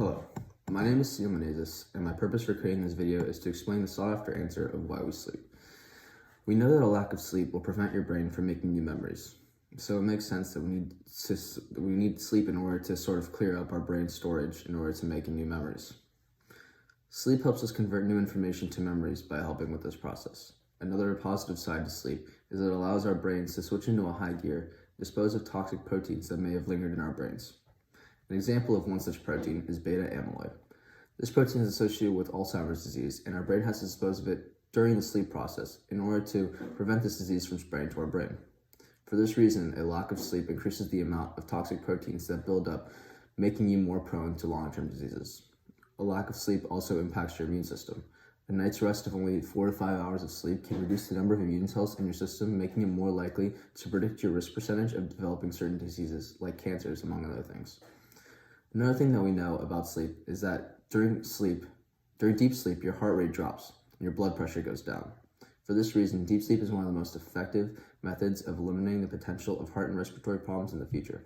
Hello, my name is Seal Menezes, and my purpose for creating this video is to explain the sought-after answer of why we sleep. We know that a lack of sleep will prevent your brain from making new memories, so it makes sense that we need sleep in order to sort of clear up our brain storage in order to make new memories. Sleep helps us convert new information to memories by helping with this process. Another positive side to sleep is that it allows our brains to switch into a high gear, dispose of toxic proteins that may have lingered in our brains. An example of one such protein is beta amyloid. This protein is associated with Alzheimer's disease, and our brain has to dispose of it during the sleep process in order to prevent this disease from spreading to our brain. For this reason, a lack of sleep increases the amount of toxic proteins that build up, making you more prone to long-term diseases. A lack of sleep also impacts your immune system. A night's rest of only 4 to 5 hours of sleep can reduce the number of immune cells in your system, making it more likely to predict your risk percentage of developing certain diseases, like cancers, among other things. Another thing that we know about sleep is that during deep sleep, your heart rate drops and your blood pressure goes down. For this reason, deep sleep is one of the most effective methods of eliminating the potential of heart and respiratory problems in the future.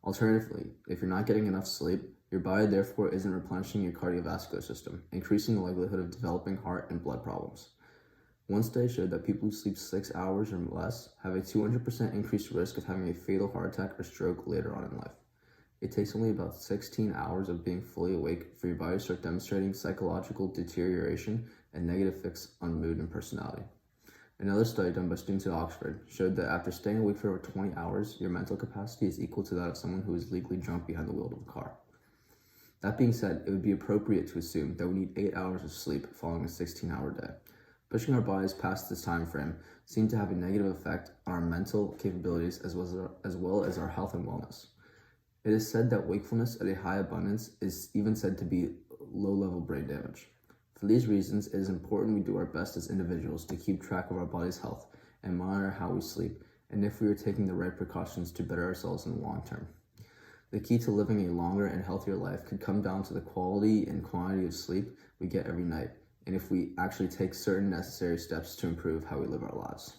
Alternatively, if you're not getting enough sleep, your body therefore isn't replenishing your cardiovascular system, increasing the likelihood of developing heart and blood problems. One study showed that people who sleep 6 hours or less have a 200% increased risk of having a fatal heart attack or stroke later on in life. It takes only about 16 hours of being fully awake for your body to start demonstrating psychological deterioration and negative effects on mood and personality. Another study done by students at Oxford showed that after staying awake for over 20 hours, your mental capacity is equal to that of someone who is legally drunk behind the wheel of a car. That being said, it would be appropriate to assume that we need 8 hours of sleep following a 16-hour day. Pushing our bodies past this time frame seemed to have a negative effect on our mental capabilities as well as our health and wellness. It is said that wakefulness at a high abundance is even said to be low-level brain damage. For these reasons, it is important we do our best as individuals to keep track of our body's health and monitor how we sleep, and if we are taking the right precautions to better ourselves in the long term. The key to living a longer and healthier life could come down to the quality and quantity of sleep we get every night, and if we actually take certain necessary steps to improve how we live our lives.